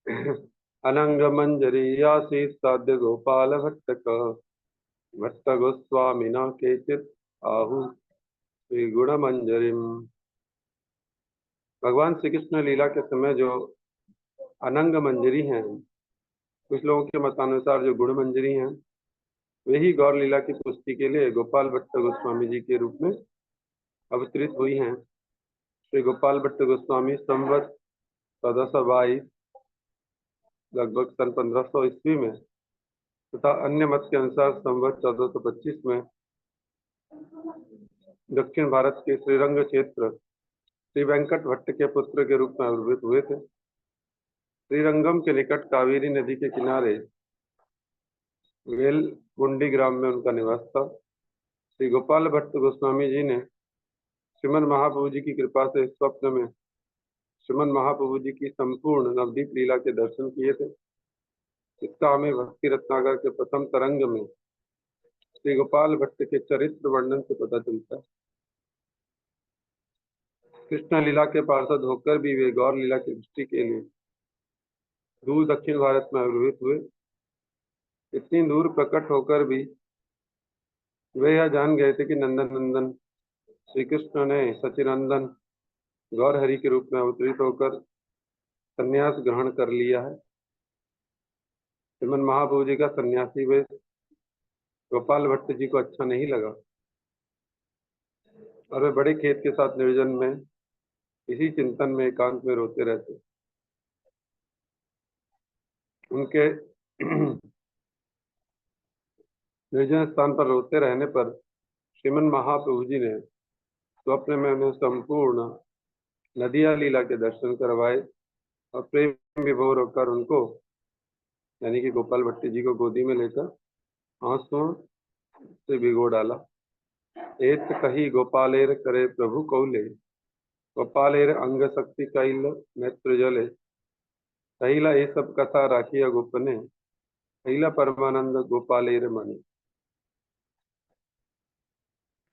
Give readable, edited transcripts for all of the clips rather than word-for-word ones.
अनंग मंजरी साध्य गोपाल भट्ट गोस्वामिना केचित आहु श्री गुण मंजरी। भगवान श्री कृष्ण लीला के समय जो अनंग मंजरी हैं, कुछ लोगों के मतानुसार जो गुण मंजरी हैं, वही गौर लीला की पुष्टि के लिए गोपाल भट्ट गोस्वामी जी के रूप में अवतरित हुई हैं। श्री गोपाल भट्ट गोस्वामी संवत 1422 लगभग सन 1500 ईस्वी में तथा अन्य मत के अनुसार संवत 1425 में दक्षिण भारत के श्रीरंग क्षेत्र श्री वेंकट भट्ट के पुत्र के रूप में आविर्भूत हुए थे। श्रीरंगम के निकट कावेरी नदी के किनारे वेलगुंडी ग्राम में उनका निवास था। श्री गोपाल भट्ट गोस्वामी जी ने श्रीमन महाप्रभु जी की कृपा से स्वप्न में श्रीमन महाप्रभु जी की संपूर्ण नवदीप लीला के दर्शन किए थे। इसका हमें भक्ति रत्नाकर के प्रथम तरंग में श्री गोपाल भट्ट के चरित्र वर्णन से पता चलता है। कृष्ण लीला के पार्षद होकर भी वे गौर लीला की दृष्टि के लिए दूर दक्षिण भारत में आविर्भूत हुए। इतनी दूर प्रकट होकर भी वे यह जान गए थे कि नंदन नंदन श्री कृष्ण ने सचिनंदन गौर हरि के रूप में अवतरित होकर संन्यास ग्रहण कर लिया है। श्रीमन महाप्रभु जी का सन्यासी वेश गोपाल भट्ट जी को अच्छा नहीं लगा और वे बड़े खेद के साथ निर्जन में इसी चिंतन में एकांत में रोते रहते। उनके निर्जन स्थान पर रोते रहने पर श्रीमन महाप्रभु जी ने स्वप्न में उन्हें संपूर्ण नदिया लीला के दर्शन करवाए और प्रेम विभोर होकर उनको यानी कि गोपाल भट्ट जी को गोदी में लेकर आंसुओं से भिगो डाला। एत कही गोपालेर करे प्रभु कौले, गोपालेर अंग शक्ति कैल नेत्र जले, कहिला ये सब कथा राखिया गोपने, कहिला परमानंद गोपालेर मणि।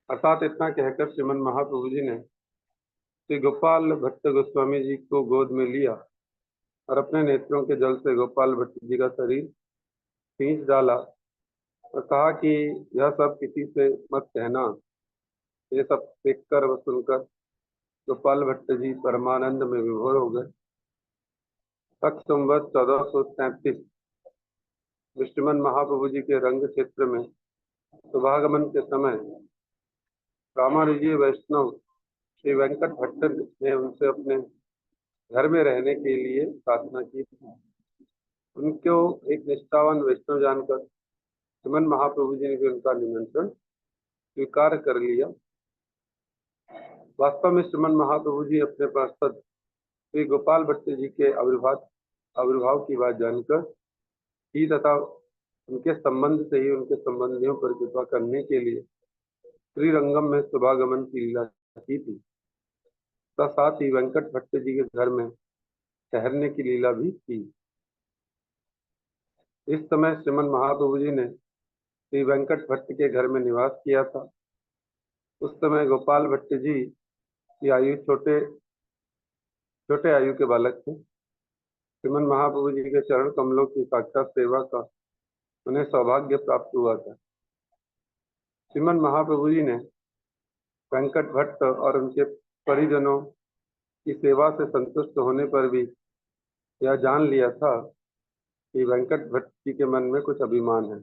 अर्थात इतना कहकर श्रीमन महाप्रभु जी ने श्री गोपाल भट्ट गोस्वामी जी को गोद में लिया और अपने नेत्रों के जल से गोपाल भट्ट जी का शरीर खींच डाला और कहा कि यह सब किसी से मत कहना। ये सब देखकर व सुनकर गोपाल भट्ट जी परमानंद में विभोर हो गए। तक संवत 1437 श्रीमन महाप्रभु जी के रंग क्षेत्र में शुभागमन के समय रामानुजीय वैष्णव श्री वेंकट भट्ट ने उनसे अपने घर में रहने के लिए प्रार्थना की थी। उनको एक निष्ठावान वैष्णव जानकर श्रीमन महाप्रभु जी ने भी उनका निमंत्रण स्वीकार कर लिया। वास्तव में श्रीमन महाप्रभु जी अपने पार्षद श्री गोपाल भट्ट जी के आविर्भाव की बात जानकर ही तथा उनके संबंध से ही उनके संबंधियों पर कृपा करने के लिए श्रीरंगम में शुभागमन की लीला की थी तथा साथ ही वेंकट भट्ट जी के घर में ठहरने की लीला भी की। इस समय श्रीमन महाप्रभु जी ने श्री वेंकट भट्ट के घर में निवास किया था। उस समय गोपाल भट्ट जी की आयु छोटे छोटे आयु के बालक थे। श्रीमन महाप्रभु जी के चरण कमलों की साक्षात सेवा का उन्हें सौभाग्य प्राप्त हुआ था। श्रीमन महाप्रभु जी ने वेंकट भट्ट और उनके परिजनों की सेवा से संतुष्ट होने पर भी यह जान लिया था कि वेंकट भट्ट जी के मन में कुछ अभिमान है।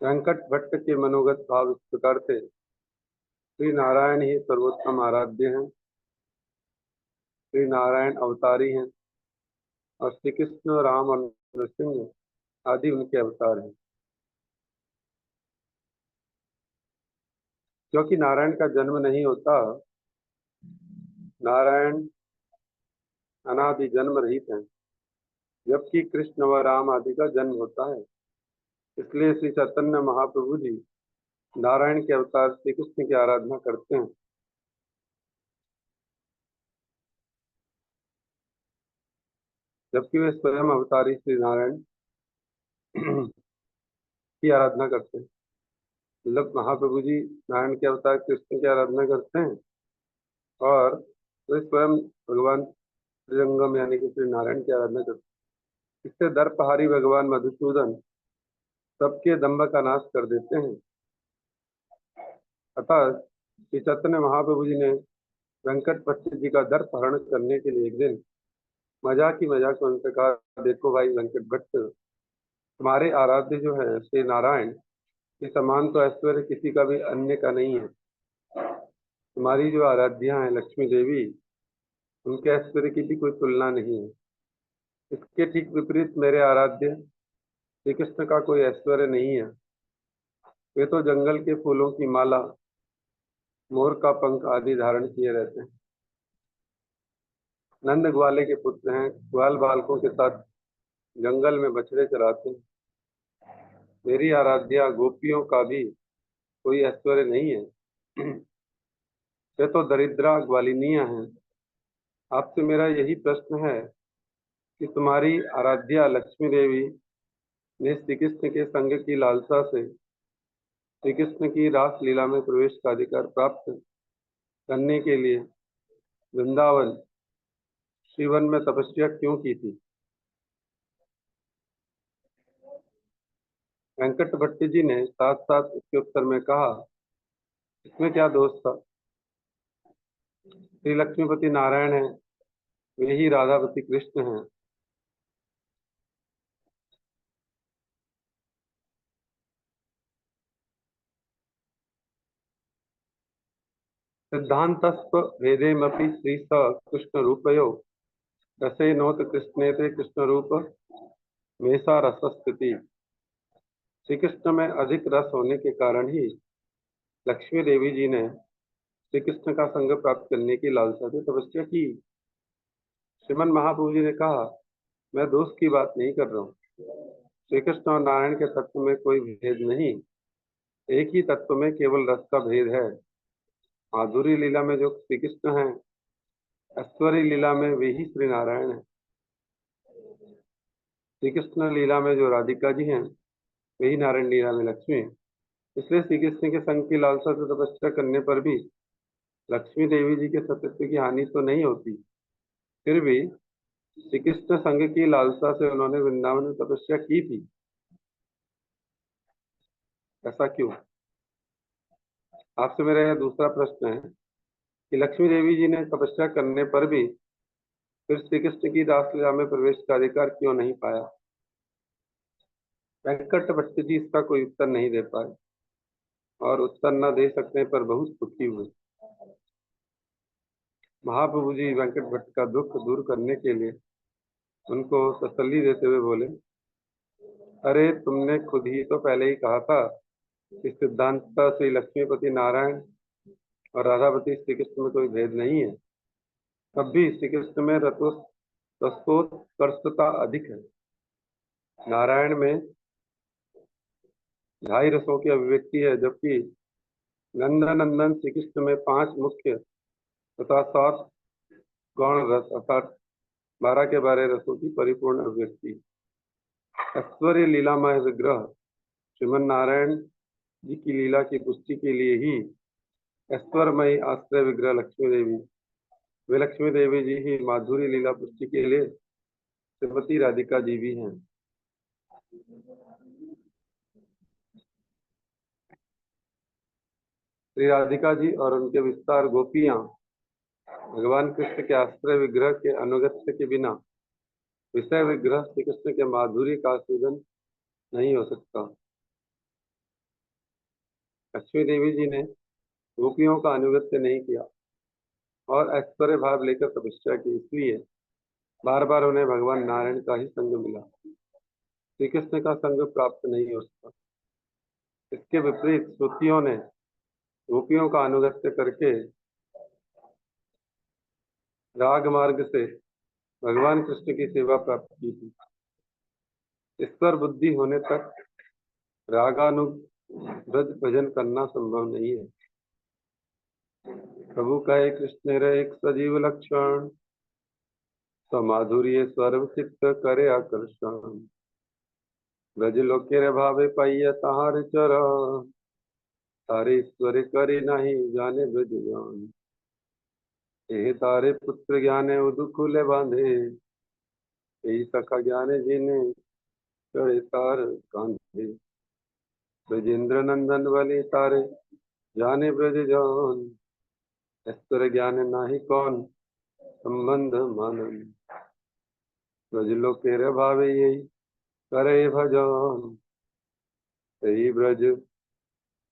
वेंकट भट्ट के मनोगत भाव इस प्रकार थे। श्री नारायण ही सर्वोत्तम आराध्य हैं, श्री नारायण अवतारी हैं और श्री कृष्ण राम और नरसिंह आदि उनके अवतार हैं। क्योंकि नारायण का जन्म नहीं होता, नारायण अनादि जन्म रहित हैं, जबकि कृष्ण व राम आदि का जन्म होता है। इसलिए श्री चैतन्य महाप्रभु जी नारायण के अवतार श्री कृष्ण की आराधना करते हैं। जबकि वे स्वयं अवतारी श्री नारायण की आराधना करते हैं। मतलब महाप्रभु जी नारायण के अवतार कृष्ण की आराधना करते हैं और वे स्वयं भगवान श्रीरंगम यानी कि श्री नारायण की आराधना करते। इससे दर्पहारी भगवान मधुसूदन सबके दंभ का नाश कर देते हैं। अतः श्री चैतन्य महाप्रभु जी ने वेंकटपति जी का दर्प हरण करने के लिए एक दिन मजाक ही मजाक में उनसे कहा, देखो भाई वेंकट भट्ट, तुम्हारे आराध्य जो है श्री नारायण के समान तो ऐश्वर्य किसी का भी अन्य का नहीं है। तुम्हारी जो आराध्या है लक्ष्मी देवी, उनके ऐश्वर्य की भी कोई तुलना नहीं है। इसके ठीक विपरीत मेरे आराध्य श्री कृष्ण का कोई ऐश्वर्य नहीं है। वे तो जंगल के फूलों की माला, मोर का पंख आदि धारण किए रहते हैं। नंद ग्वाले के पुत्र हैं, ग्वाल बालकों के साथ जंगल में बछड़े चराते हैं। मेरी आराध्या गोपियों का भी कोई ऐश्वर्य नहीं है। वे तो दरिद्रा ग्वालिनियां हैं। आपसे मेरा यही प्रश्न है कि तुम्हारी आराध्या लक्ष्मी देवी ने श्री कृष्ण के संग की लालसा से श्री कृष्ण की रास लीला में प्रवेश का अधिकार प्राप्त करने के लिए वृंदावन श्रीवन में तपस्या क्यों की थी? वेंकट भट्ट जी ने साथ साथ उसके उत्तर में कहा, इसमें क्या दोष था? श्री लक्ष्मीपति नारायण है, वे ही राधापति कृष्ण हैं। सिद्धांतस्व भेदेमपि श्री स कृष्ण रूपयो रसे नोत कृष्णेते कृष्ण रूप मेसा रसस्थिति। श्री कृष्ण में अधिक रस होने के कारण ही लक्ष्मी देवी जी ने श्री कृष्ण का संग प्राप्त करने की लालसा से तपस्या की। श्रीमन महाप्रभु जी ने कहा, मैं दोष की बात नहीं कर रहा हूँ। श्री कृष्ण और नारायण के तत्व में कोई भेद नहीं, एक ही तत्व में केवल रस का भेद है। माधुरी लीला में जो श्री कृष्ण है, ऐश्वर्य लीला में वे ही श्री नारायण है। श्री कृष्ण लीला में जो राधिका जी हैं, वही नारायण लीला में लक्ष्मी है। इसलिए श्री कृष्ण के संग की लालसा से तपस्या करने पर भी लक्ष्मी देवी जी के सत्यत्व की हानि तो नहीं होती। फिर भी श्री कृष्ण संग की लालसा से उन्होंने वृंदावन में तपस्या की थी। ऐसा क्यों? आपसे मेरा यह दूसरा प्रश्न है कि लक्ष्मी देवी जी ने तपस्या करने पर भी फिर श्री कृष्ण की रासलीला में प्रवेश का अधिकार क्यों नहीं पाया? वेंकट भट्ट जी इसका कोई उत्तर नहीं दे पाए और उत्तर न दे सकने पर बहुत दुखी हुए। महाप्रभु जी वेंकट भट्ट का दुख दूर करने के लिए उनको तसल्ली देते हुए बोले, अरे तुमने खुद ही तो पहले ही कहा था कि सिद्धांत श्री लक्ष्मीपति नारायण और राधापति श्री कृष्ण में कोई भेद नहीं है। तब भी श्री कृष्ण में रसोत्कर्षता अधिक है। नारायण में ढाई रसों की अभिव्यक्ति है, जबकि नंदनंदन श्री कृष्ण में 5 मुख्य तथा 7 गौण रस अर्थात 12 के 12 रसों की परिपूर्ण अभिव्यक्ति। ऐश्वर्य लीलामय विग्रह श्रीमन नारायण जी की लीला की पुष्टि के लिए ही ऐश्वर्यमयी आश्रय विग्रह लक्ष्मी देवी, वे लक्ष्मी देवी जी ही माधुरी लीला पुष्टि के लिए श्रीमती राधिका जी भी हैं। श्री राधिका जी और उनके विस्तार गोपियां भगवान कृष्ण के आश्रय विग्रह के अनुगत्य के बिना विषय विग्रह श्री कृष्ण के माधुर्य का आस्वादन नहीं हो सकता। लक्ष्मी देवी जी ने गोपियों का अनुगत्य नहीं किया और ऐश्वर्य भाव लेकर तपस्या की, इसलिए बार बार उन्हें भगवान नारायण का ही संग मिला, श्री कृष्ण का संग प्राप्त नहीं हो सका। इसके विपरीत श्रुतियों ने गोपियों का अनुगत्य करके राग मार्ग से भगवान कृष्ण की सेवा प्राप्त की थी। ईश्वर बुद्धि होने तक रागानुव्रज भजन करना संभव नहीं है। प्रभु कहे कृष्ण रे एक सजीव लक्षण, स्वमाधुर्य सर्व चित्त करे आकर्षण। ब्रज लोके भावे पाइय तहार चर, तारे ईश्वर करे नहीं जाने ब्रज जान। ये तारे पुत्र ज्ञाने उदुकुले बांधे, यही सखा ज्ञाने जिने चढ़े तार कांधे। ब्रजेंद्र नंदन बलि तारे जाने ब्रज जान, ऐश्वर्य ज्ञान नाही कौन संबंध मानन। ब्रज लोकेर भावे यही करे भजन, यही ब्रज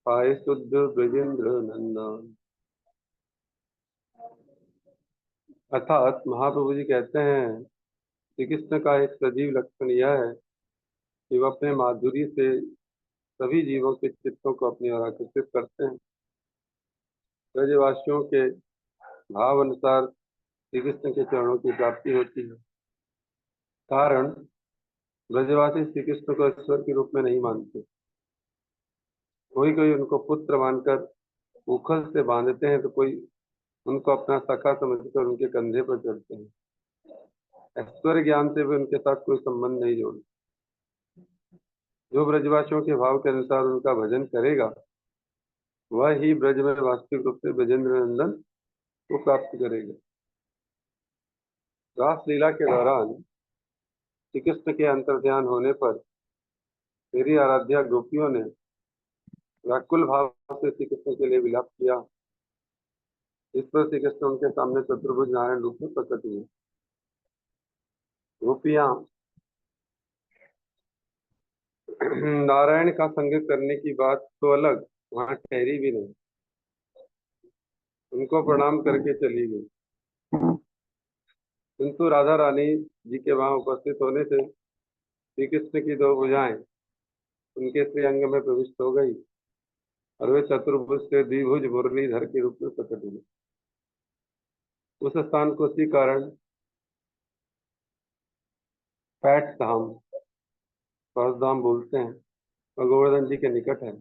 पाए शुद्ध ब्रजेंद्र नंदन। अर्थात महाप्रभु जी कहते हैं श्री कृष्ण का एक सजीव लक्षण यह है कि वह अपने माधुरी से सभी जीवों के चित्तों को अपनी ओर आकर्षित करते हैं। ब्रजवासियों के भाव अनुसार श्री कृष्ण के चरणों की प्राप्ति होती है। कारण ब्रजवासी श्री कृष्ण को ईश्वर के रूप में नहीं मानते। कोई कोई उनको पुत्र मानकर उखल से बांधते हैं, तो कोई उनको अपना सखा समझकर उनके कंधे पर चढ़ते हैं। ऐश्वर्य ज्ञान से भी उनके साथ कोई संबंध नहीं जोड़ते। जो ब्रजवासियों के भाव के अनुसार उनका भजन करेगा वह ही ब्रज में वास्तविक रूप से ब्रजेंद्र नंदन को प्राप्त करेगा। रास लीला के दौरान श्री कृष्ण के अंतर्ध्यान होने पर मेरी आराध्या गोपियों ने व्याकुल भाव से श्री कृष्ण के लिए विलाप किया। इस पर श्री कृष्ण उनके सामने चतुर्भुज नारायण रूप में प्रकट हुए। गोपियां नारायण का संग करने की बात तो अलग, वहां ठहरी भी नहीं, उनको प्रणाम करके चली गई। किंतु राधा रानी जी के वहां उपस्थित होने से श्री कृष्ण की दो भुजाएं उनके श्रीअंग में प्रविष्ट हो गई और वे चतुर्भुज से द्विभुज मुरलीधर के रूप में प्रकट हुए। उस स्थान को उसी कारण पैठ धाम, परशुधाम बोलते हैं और गोवर्धन जी के निकट है।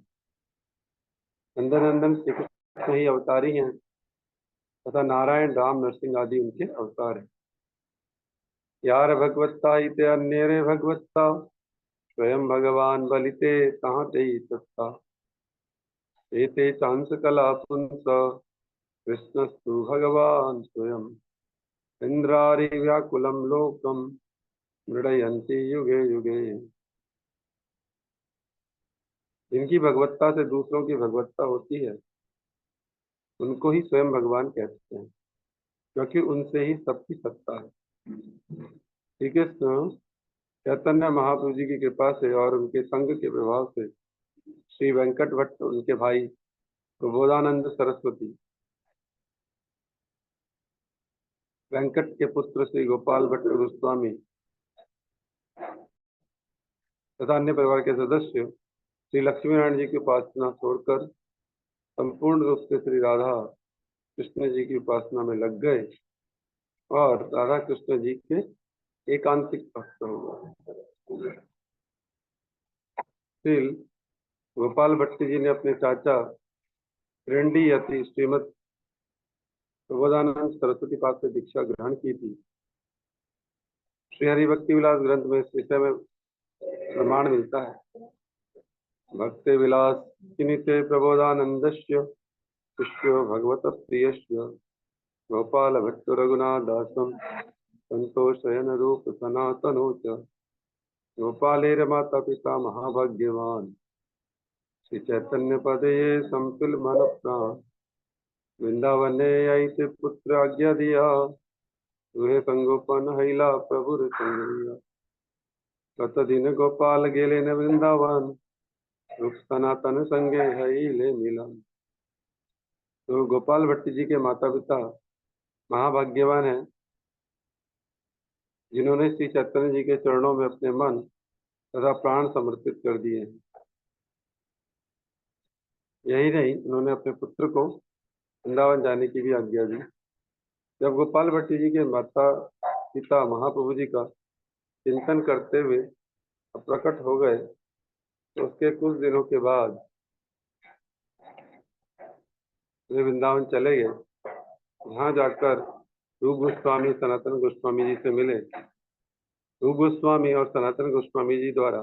नंदन नंदन श्री कृष्ण ही अवतारी हैं तथा नारायण राम नरसिंह आदि उनके अवतार हैं। यार भगवत्ता इते अन्येरे भगवत्ता, स्वयं भगवान बलिते कहाँ ते तत्ता। एते चांस कला पुंस, कृष्णस्तु भगवान स्वयं। इंद्रारि व्याकुलम लोकम, मृडयन्ति युगे युगे। जिनकी भगवत्ता से दूसरों की भगवत्ता होती है उनको ही स्वयं भगवान कहते हैं, क्योंकि उनसे ही सबकी सत्ता है। श्री कृष्ण चैतन्य महाप्रभु जी की कृपा से और उनके संग के प्रभाव से श्री वेंकट भट्ट, उनके भाई प्रबोधानंद सरस्वती, वेंकट के पुत्र श्री गोपाल भट्ट गोस्वामी तथा अन्य परिवार के सदस्य श्री लक्ष्मी नारायण जी की उपासना छोड़कर संपूर्ण रूप से श्री राधा कृष्ण जी की उपासना में लग गए और राधा कृष्ण जी के एकांतिक भक्त हो गए। श्री गोपाल भट्ट जी ने अपने चाचा रेंडी यति श्रीमद प्रबोधानंद सरस्वती पाद से दीक्षा ग्रहण की थी। श्री हरि भक्ति विलास ग्रंथ में इस विषय में प्रमाण मिलता है। भक्ति विलास किनिते प्रबोधानंदस्य शिष्यो भगवत प्रियस्य, गोपाल भट्ट रघुनाथ दासम संतोषयन रूप सनातनो च। गोपालेर माता पिता महाभाग्यवान, श्री चैतन्य पदे संतुल मन प्राण। वृंदावने आईते पुत्र आज्ञा दिया, तुहे संगोपन हैला प्रभु संगिया। कत दिन गोपाल गेले न वृंदावन, रूप सनातन संगे हैले मिलन। तो गोपाल भट्ट जी के माता पिता महाभाग्यवान हैं जिन्होंने श्री चैतन्य जी के चरणों में अपने मन तथा प्राण समर्पित कर दिए हैं। यही नहीं, उन्होंने अपने पुत्र को वृंदावन जाने की भी आज्ञा दी। जब गोपाल भट्ट जी के माता पिता महाप्रभु जी का चिंतन करते हुए प्रकट हो गए तो उसके कुछ दिनों के बाद वे वृंदावन चले गए। वहां जाकर रूप गोस्वामी सनातन गोस्वामी जी से मिले। रूप गोस्वामी और सनातन गोस्वामी जी द्वारा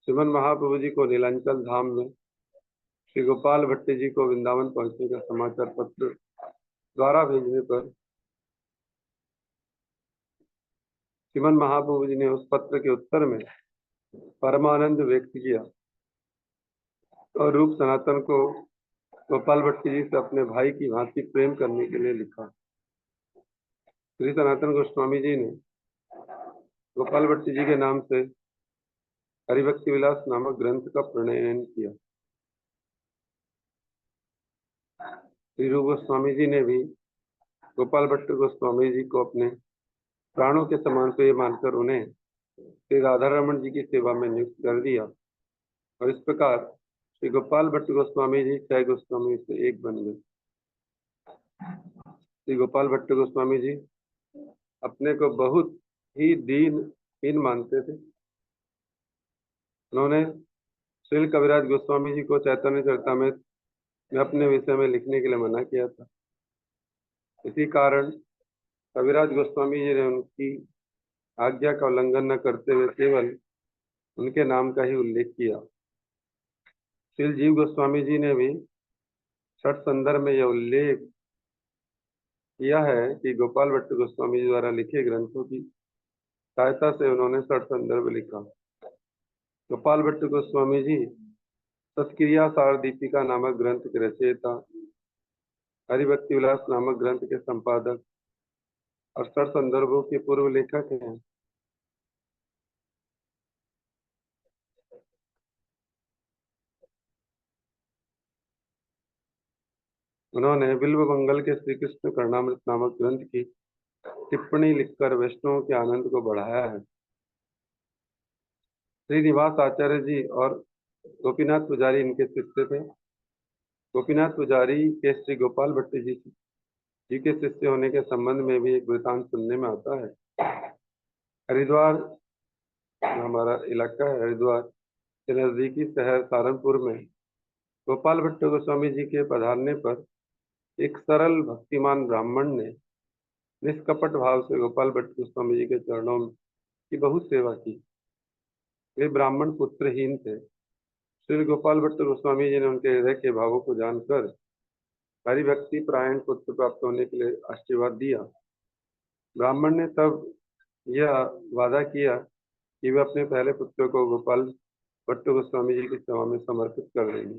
श्रीमन महाप्रभु जी को नीलांचल धाम में श्री गोपाल भट्ट जी को वृंदावन पहुंचने का समाचार पत्र द्वारा भेजने पर श्रीमन महाप्रभु जी ने उस पत्र के उत्तर में परमानंद व्यक्त किया और रूप सनातन को गोपाल भट्ट जी से अपने भाई की भांति प्रेम करने के लिए लिखा। श्री सनातन गोस्वामी जी ने गोपाल भट्ट जी के नाम से हरिभक्ति विलास नामक ग्रंथ का प्रणयन किया। श्री रूप गोस्वामी जी ने भी गोपाल भट्ट गोस्वामी जी को अपने प्राणों के समान प्रिय मानकर उन्हें श्री राधा रमन जी की सेवा में नियुक्त कर दिया और इस प्रकार श्री गोपाल भट्ट गोस्वामी जी 6 गोस्वामी से एक बन गए। श्री गोपाल भट्ट गोस्वामी जी अपने को बहुत ही दीनहीन मानते थे। उन्होंने श्री कविराज गोस्वामी जी को चैतन्य चरितामृत में अपने विषय में लिखने के लिए मना किया था। इसी कारण कविराज गोस्वामी जी ने उनकी आज्ञा का उल्लंघन न करते हुए केवल उनके नाम का ही उल्लेख किया। श्री जीव गोस्वामी जी ने भी छठ संदर्भ में यह उल्लेख किया है कि गोपाल भट्ट गोस्वामी जी द्वारा लिखे ग्रंथों की सहायता से उन्होंने छठ संदर्भ लिखा। गोपाल भट्ट गोस्वामी जी सत्क्रिया सार दीपिका नामक ग्रंथ के रचयिता, हरिभक्ति विलास नामक ग्रंथ के संपादक और छठ संदर्भों के पूर्व लेखक हैं। उन्होंने बिल्व मंगल के श्री कृष्ण कर्णामृत नामक ग्रंथ की टिप्पणी लिखकर वैष्णवों के आनंद को बढ़ाया है। श्रीनिवास आचार्य जी और गोपीनाथ पुजारी इनके शिष्य थे। गोपीनाथ पुजारी के श्री गोपाल भट्ट जी के शिष्य होने के संबंध में भी एक वृतांत सुनने में आता है। हरिद्वार जो हमारा इलाका है, हरिद्वार के नजदीकी शहर सहारनपुर में गोपाल भट्ट गोस्वामी जी के पधारने पर एक सरल भक्तिमान ब्राह्मण ने निष्कपट भाव से गोपाल भट्ट गोस्वामी जी के चरणों की बहुत सेवा की। वे ब्राह्मण पुत्रहीन थे। श्री गोपाल भट्ट गोस्वामी जी ने उनके हृदय के भावों को जानकर हरिभक्ति परायण पुत्र प्राप्त होने के लिए आशीर्वाद दिया। ब्राह्मण ने तब यह वादा किया कि वे अपने पहले पुत्र को गोपाल भट्ट गोस्वामी जी की सेवा में समर्पित कर देंगे।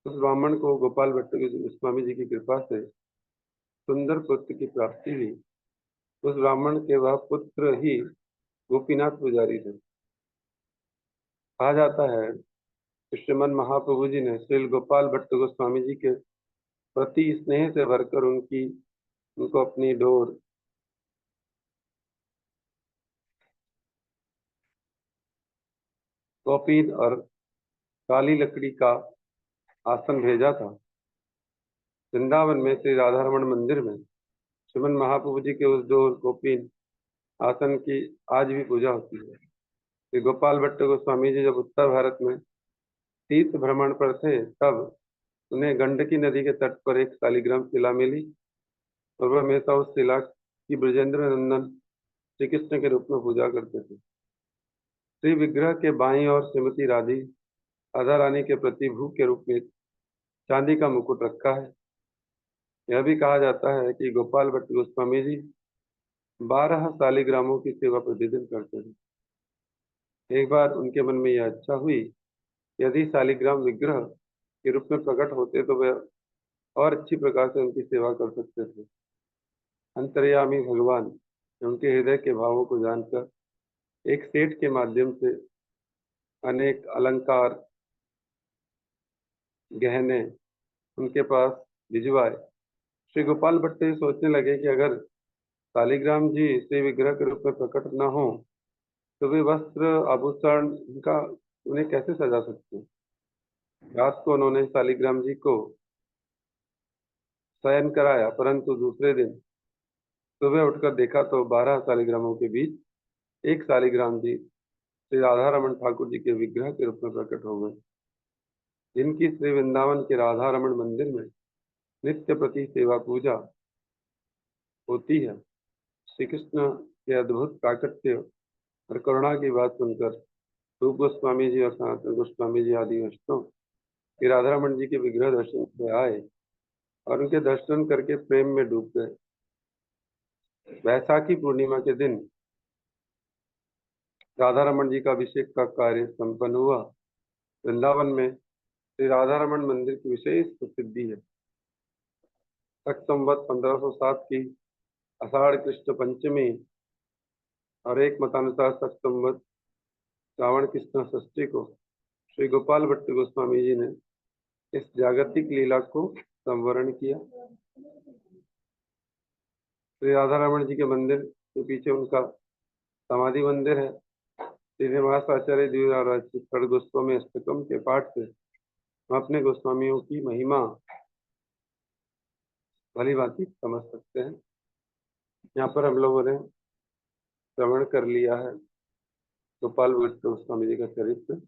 उस ब्राह्मण को गोपाल भट्ट गोस्वामी जी की कृपा से सुंदर पुत्र की प्राप्ति हुई। उस ब्राह्मण के वह पुत्र ही गोपीनाथ पुजारी थे। कहा जाता है कि श्रीमन महाप्रभु जी ने श्री गोपाल भट्ट गोस्वामी जी के प्रति स्नेह से भरकर उनको अपनी डोर कौपीन और काली लकड़ी का आसन भेजा था। वृंदावन में श्री राधारमण मंदिर में श्रीमन महाप्रभु जी के उस डोर कौपीन आसन की आज भी पूजा होती है। श्री गोपाल भट्ट गोस्वामी जी जब उत्तर भारत में तीर्थ भ्रमण पर थे तब उन्हें गंडकी नदी के तट पर एक शालिग्राम शिला मिली और वह हमेशा उस शिला की ब्रजेंद्र नंदन श्री कृष्ण के रूप में पूजा करते थे। श्री विग्रह के बाईं ओर श्रीमती राधा रानी के प्रतिभू के रूप में चांदी का मुकुट रखा है। यह भी कहा जाता है कि गोपाल भट्ट गोस्वामी जी 12 शालिग्रामों की सेवा प्रतिदिन करते थे। एक बार उनके मन में यह इच्छा हुई कि यदि शालिग्राम विग्रह के रूप में प्रकट होते तो वे और अच्छी प्रकार से उनकी सेवा कर सकते थे। अंतर्यामी भगवान ने उनके हृदय के भावों को जानकर एक सेठ के माध्यम से अनेक अलंकार गहने उनके पास भिजवाए। श्री गोपाल भट्ट जी सोचने लगे कि अगर शालिग्राम जी श्री विग्रह के रूप में प्रकट न हो तो वे वस्त्र आभूषण इनका उन्हें कैसे सजा सकते हैं। रात को उन्होंने शालिग्राम जी को शयन कराया, परंतु दूसरे दिन सुबह उठकर देखा तो 12 शालिग्रामों के बीच एक शालिग्राम जी श्री राधा रमन ठाकुर जी के विग्रह के रूप में प्रकट हो गए, जिनकी श्री वृंदावन के राधा रमन मंदिर में नित्य प्रति सेवा पूजा होती है। श्री कृष्ण के अद्भुत प्राकट्य और करुणा की बात सुनकर रूप गोस्वामी जी और सनातन गोस्वामी जी आदि वैष्णव श्री राधा रमन जी के विग्रह दर्शन से आए और उनके दर्शन करके प्रेम में डूब गए। वैसाखी पूर्णिमा के दिन राधा रमन जी का अभिषेक का कार्य संपन्न हुआ। वृंदावन में श्री राधा रमन मंदिर की विशेष प्रसिद्धि है। शक संवत 1507 की आषाढ़ कृष्ण पंचमी और एक मतानुसार शक संवत श्रावण कृष्ण षष्ठी को श्री गोपाल भट्ट गोस्वामी जी ने इस जागतिक लीला को संवरण किया। श्री राधा रमन जी के मंदिर के पीछे उनका समाधि मंदिर है। श्रीनिवास आचार्य द्विराज खड़ गोस्वामी अष्टकम के पाठ से हम अपने गोस्वामियों की महिमा भली भांति समझ सकते हैं। यहाँ पर हम लोगों ने श्रवण कर लिया है गोपाल भट्ट गोस्वामी जी का चरित्र।